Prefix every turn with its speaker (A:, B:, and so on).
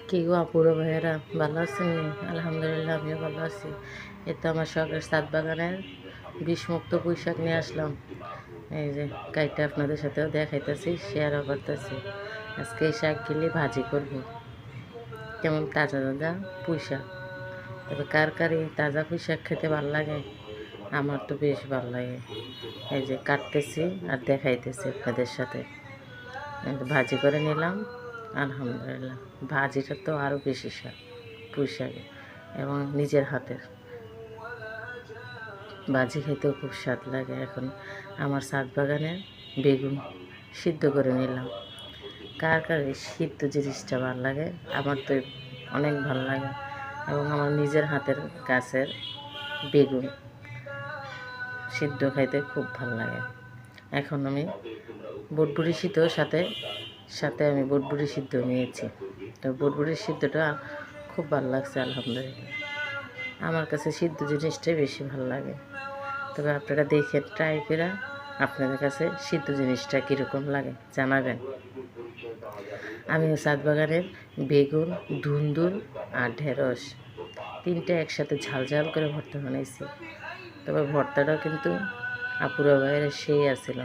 A: কি গো আপুরা ভাইয়েরা, ভালো আছেন নি? আলহামদুলিল্লাহ, আমিও ভালো আছি। এই তো আমার শখের ছাদ বাগানের বিষমুক্ত পুঁই শাক নিয়ে আসলাম। এই যে কাইটা আপনাদের সাথেও দেখাইতেছি, শেয়ারও করতেছি। আজকে এই শাকগুলি ভাজি করব। কেমন তাজা তাজা পুঁই শাক। তবে কার কার এই তাজা পুঁই শাক খেতে ভালো লাগে? আমার তো বেশ ভালো লাগে। এই যে কাটতেছি আর দেখাইতেছি আপনাদের সাথে। এই যে ভাজি করে নিলাম। আলহামদুলিল্লাহ, ভাজিটা তো আরও বেশি স্বাদ পুঁই শাকে, এবং নিজের হাতের ভাজি খেতেও খুব স্বাদ লাগে। এখন আমার ছাদ বাগানে বেগুন সিদ্ধ করে নিলাম। কার কার এই সিদ্ধ জিনিসটা ভালো লাগে? আমার তো অনেক ভালো লাগে, এবং আমার নিজের হাতের গাছের বেগুন সিদ্ধ খাইতে খুব ভালো লাগে। এখন আমি বটবুড়ি সিদ্ধ সাথে সাথে আমি বটবুড়ি সিদ্ধ নিয়েছি। তো বটবুড়ির সিদ্ধটা খুব ভালো লাগছে আলহামদুলিল্লাহ। আমার কাছে সিদ্ধ জিনিসটাই বেশি ভালো লাগে। তবে আপনারা দেখে ট্রাই করে আপনাদের কাছে সিদ্ধ জিনিসটা কীরকম লাগে জানাবেন। আমি ছাদ বাগানের বেগুন, ধুন্দুল আর ঢেঁড়স তিনটে একসাথে ঝাল ঝাল করে ভর্তা বানাইছি। তবে ভর্তাটাও কিন্তু আপুরা ভাইয়ের সেই আসছিল।